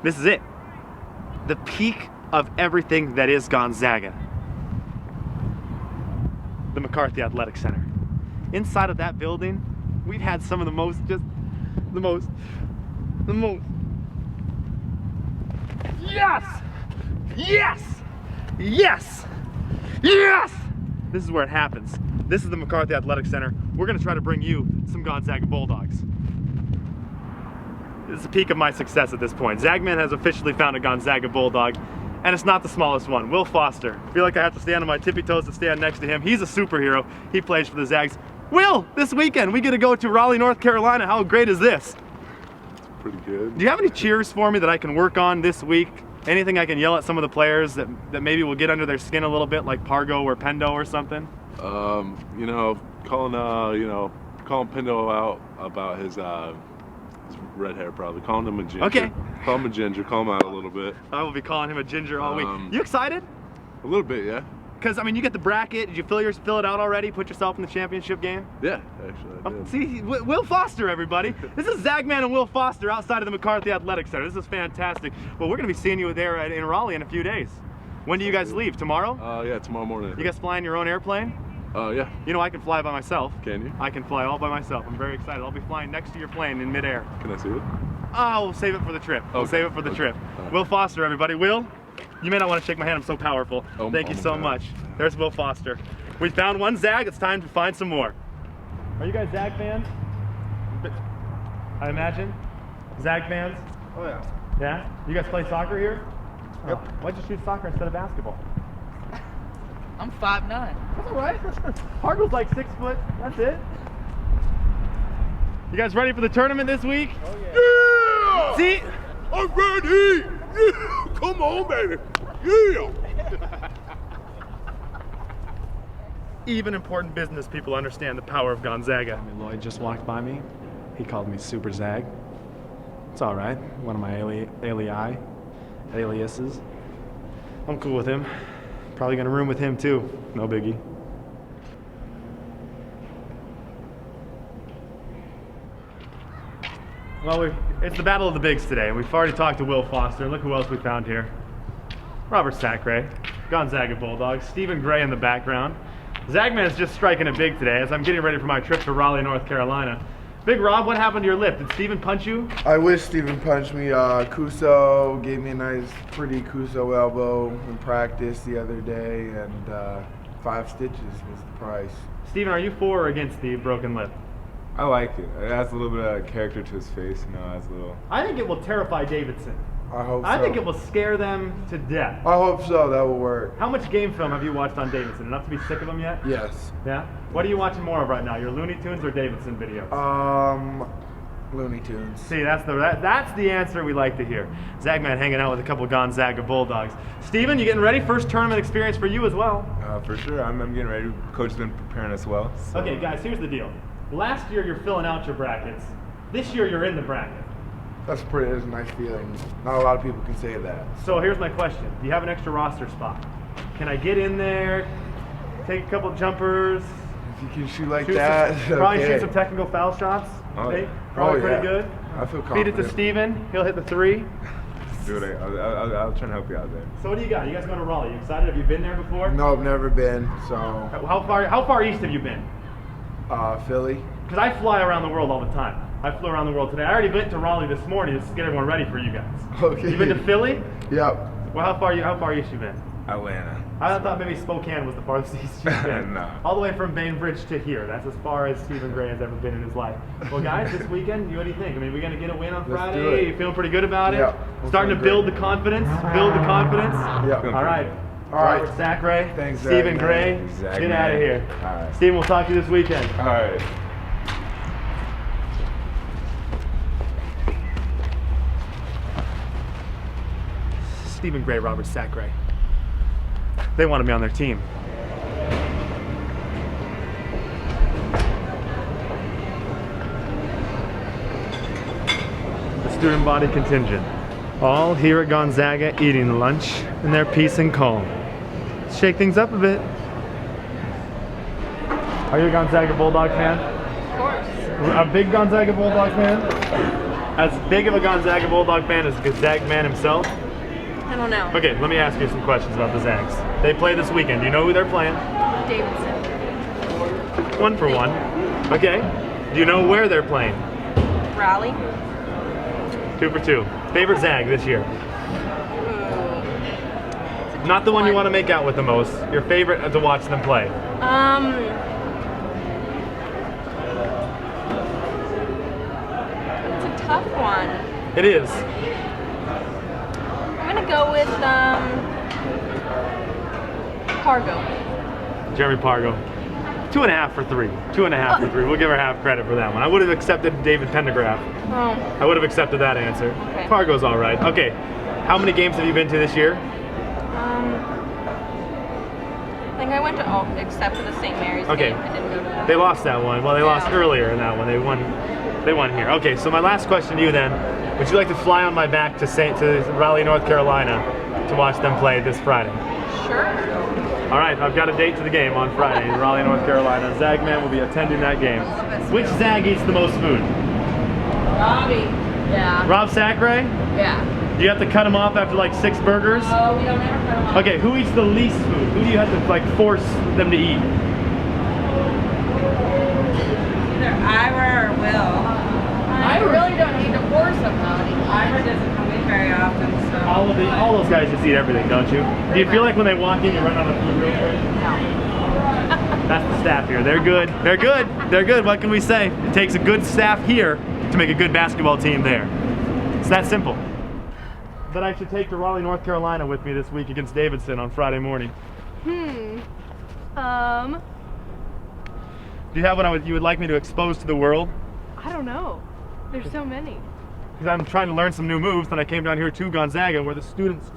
This is it. The peak of everything that is Gonzaga. The McCarthy Athletic Center. Inside of that building, we've had some of the most, yes! Yes! Yes! Yes! This is where it happens. This is the McCarthy Athletic Center. We're gonna try to bring you some Gonzaga Bulldogs. This is the peak of my success at this point. Zag Man has officially found a Gonzaga Bulldog, and it's not the smallest one. Will Foster. I feel like I have to stand on my tippy toes to stand next to him. He's a superhero. He plays for the Zags. Will, this weekend we get to go to Raleigh, North Carolina. How great is this? It's pretty good. Do you have any cheers for me that I can work on this week? Anything I can yell at some of the players that maybe will get under their skin a little bit, like Pargo or Pendo or something? You know, calling Pendo out about his red hair, probably. Calling him a ginger. Okay. Call him a ginger. Call him out a little bit. I will be calling him a ginger all week. You excited? A little bit, yeah. Because, I mean, you get the bracket. Did you fill it out already? Put yourself in the championship game? Yeah, actually, I did. See, Will Foster, everybody. This is Zag Man and Will Foster outside of the McCarthy Athletic Center. This is fantastic. Well, we're going to be seeing you there in Raleigh in a few days. When do you guys leave? Tomorrow? Yeah, tomorrow morning. You guys flying your own airplane? Yeah. You know, I can fly by myself. Can you? I can fly all by myself. I'm very excited. I'll be flying next to your plane in midair. Can I see it? Oh, we'll save it for the trip. We'll Okay. save it for the trip. Right. Will Foster, everybody. Will, you may not want to shake my hand. I'm so powerful. Thank you so much. There's Will Foster. We found one Zag. It's time to find some more. Are you guys Zag fans? I imagine. Zag fans? Oh yeah. Yeah? You guys play soccer here? Yep. Why'd you choose soccer instead of basketball? I'm 5'9". That's all right. Hargle's like 6 foot. That's it. You guys ready for the tournament this week? Yeah! See? I'm ready! Yeah! Come on, baby! Yeah! Even important business people understand the power of Gonzaga. Lloyd just walked by me. He called me Super Zag. It's all right. One of my aliases. I'm cool with him. Probably gonna room with him too. No biggie. Well, it's the battle of the bigs today. We've already talked to Will Foster, and look who else we found here. Robert Sacre, Gonzaga Bulldogs, Stephen Gray in the background. Zagman's just striking it big today as I'm getting ready for my trip to Raleigh, North Carolina. Big Rob, what happened to your lip? Did Steven punch you? I wish Steven punched me. Kuso gave me a nice, pretty Kuso elbow in practice the other day, and 5 stitches was the price. Steven, are you for or against the broken lip? I like it. It adds a little bit of character to his face, you know, adds a little... I think it will terrify Davidson. I hope so. I think it will scare them to death. I hope so. That will work. How much game film have you watched on Davidson? Enough to be sick of him yet? Yes. Yeah? What are you watching more of right now? Your Looney Tunes or Davidson videos? Looney Tunes. See, that's the answer we like to hear. Zagman hanging out with a couple of Gonzaga Bulldogs. Steven, you getting ready? First tournament experience for you as well. For sure. I'm getting ready. Coach has been preparing us well. So. Okay, guys, here's the deal. Last year you're filling out your brackets. This year you're in the bracket. That's a nice feeling. Not a lot of people can say that. So here's my question. Do you have an extra roster spot? Can I get in there, take a couple jumpers? If you can shoot like that, probably okay. shoot some technical foul shots. Oh, Okay? yeah. Probably Oh, pretty yeah. good. I feel Feed confident. it to Steven. He'll hit the 3. Do it. I'll try and help you out there. So what do you got? You guys going to Raleigh? You excited? Have you been there before? No, I've never been. So How far east have you been? Philly. Because I fly around the world all the time. I flew around the world today. I already went to Raleigh this morning just to get everyone ready for you guys. Okay. You been to Philly? Yep. Well, how far east you been? Atlanta. I thought maybe Spokane was the farthest east you've been. No. All the way from Bainbridge to here. That's as far as Stephen Gray has ever been in his life. Well, guys, this weekend, what do you think? I mean, we're going to get a win on Let's Friday. do it. You feeling pretty good about it? Yeah. Starting to build the confidence? Build the confidence? Yeah. All right. All right. Robert Sacre, Thanks, Stephen Zag Gray, Man. Zag get Man. out of here. All right. Stephen, we'll talk to you this weekend. All right. Stephen Gray, Robert Sacre. They wanted me on their team. The student body contingent. All here at Gonzaga eating lunch in their peace and calm. Let's shake things up a bit. Are you a Gonzaga Bulldog fan? Of course. A big Gonzaga Bulldog fan? As big of a Gonzaga Bulldog fan as Zag Man himself? I don't know. Okay, let me ask you some questions about the Zags. They play this weekend. Do you know who they're playing? Davidson. 1 for 1. Okay. Do you know where they're playing? Raleigh. 2 for 2. Favorite Zag this year? Not the one you want to make out with the most. Your favorite to watch them play. It's a tough one. It is. I'm gonna go with Pargo. Jeremy Pargo. 2.5 for 3. 2.5 for 3. We'll give her half credit for that one. I would have accepted David Pendergraph. Oh. I would have accepted that answer. Okay. Pargo's all right. Okay. How many games have you been to this year? I think I went to all except for the St. Mary's Okay. game. I didn't go to that. They lost that one. Well, they lost Yeah. earlier in that one. They won here. Okay, so my last question to you then. Would you like to fly on my back to Raleigh, North Carolina to watch them play this Friday? Sure. All right, I've got a date to the game on Friday in Raleigh, North Carolina. Zag Man will be attending that game. Which Zag eats the most food? Robbie. Yeah. Rob Sacre? Yeah. Do you have to cut him off after like 6 burgers? Oh, we don't ever put him on. Okay, who eats the least food? Who do you have to like force them to eat? Either Ira or Will. I really don't need to force him, honey. Ira doesn't come in very often, so. All those guys just eat everything, don't you? Do you feel like when they walk in, you run out of food real quick? That's the staff here. They're good. They're good. They're good. What can we say? It takes a good staff here to make a good basketball team there. It's that simple. That I should take to Raleigh, North Carolina with me this week against Davidson on Friday morning. Do you have one you would like me to expose to the world? I don't know. There's so many. Because I'm trying to learn some new moves, and I came down here to Gonzaga where the students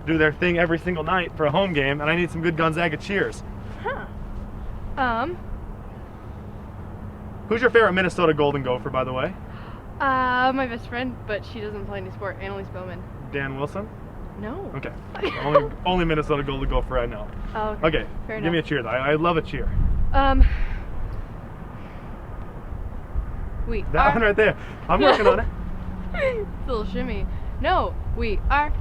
do their thing every single night for a home game, and I need some good Gonzaga cheers. Huh. Who's your favorite Minnesota Golden Gopher, by the way? My best friend, but she doesn't play any sport. Annalise Bowman. Dan Wilson? No. Okay. only Minnesota Golden Gopher I know. Oh, Okay. Fair Give me a enough. cheer, though. I love a cheer. We That are. one right there. I'm working on it. It's a little shimmy. No, we are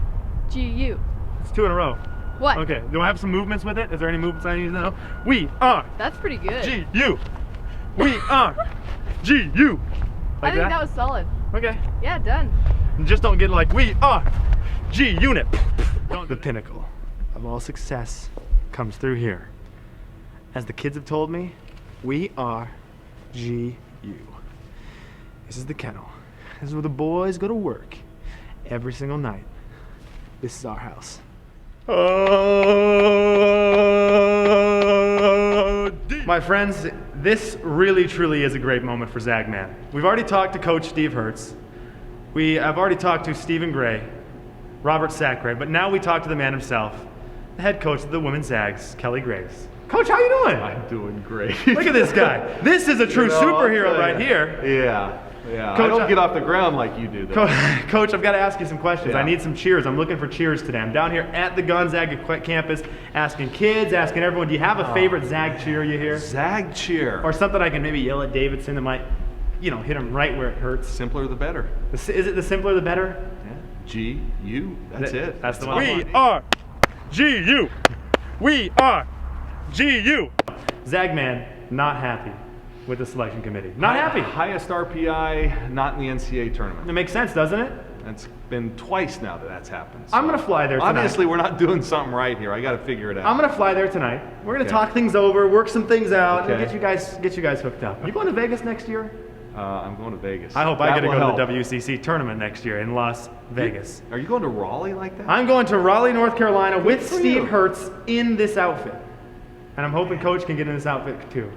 GU. It's 2 in a row. What? Okay. Do I have some movements with it? Is there any movements I need to know? We are That's pretty good. GU. We are GU. I think that was solid. Okay. Yeah, done. And just don't get like, we are G Unit. The pinnacle of all success comes through here. As the kids have told me, we are GU. This is the kennel. This is where the boys go to work every single night. This is our house. My friends, this really truly is a great moment for Zag Man. We've already talked to Coach Steve Hertz. I've already talked to Stephen Gray, Robert Sacre, but now we talk to the man himself, the head coach of the women's Zags, Kelly Graves. Coach, how you doing? I'm doing great. Look at this guy. This is a true superhero I'll tell right ya. here. Yeah. Coach, I don't get off the ground like you do, though. Coach, I've got to ask you some questions. Yeah. I need some cheers. I'm looking for cheers today. I'm down here at the Gonzaga campus asking kids, asking everyone, do you have a favorite Zag cheer you hear? Zag cheer. Or something I can maybe yell at Davidson that might, hit him right where it hurts. Simpler the better. Is it the simpler the better? Yeah. G-U. That's it. That's the one. We are GU. We are GU. Zag Man, not happy with the selection committee. Not happy. Highest RPI, not in the NCAA tournament. It makes sense, doesn't it? It's been twice now that's happened. I'm going to fly there tonight. Obviously, we're not doing something right here. I got to figure it out. I'm going to fly there tonight. We're going to Okay. talk things over, work some things out, and Okay. get you guys hooked up. You going to Vegas next year? I'm going to Vegas. I hope I That get to will go help. to the WCC tournament next year in Las Vegas. Are you going to Raleigh like that? I'm going to Raleigh, North Carolina with for Steve you. Hertz in this outfit. And I'm hoping Coach can get in this outfit too.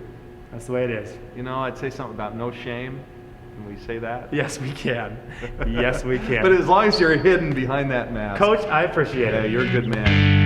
That's the way it is. I'd say something about no shame. Can we say that? Yes, we can. Yes, we can. But as long as you're hidden behind that mask. Coach, I appreciate Yeah, it. you're a good man.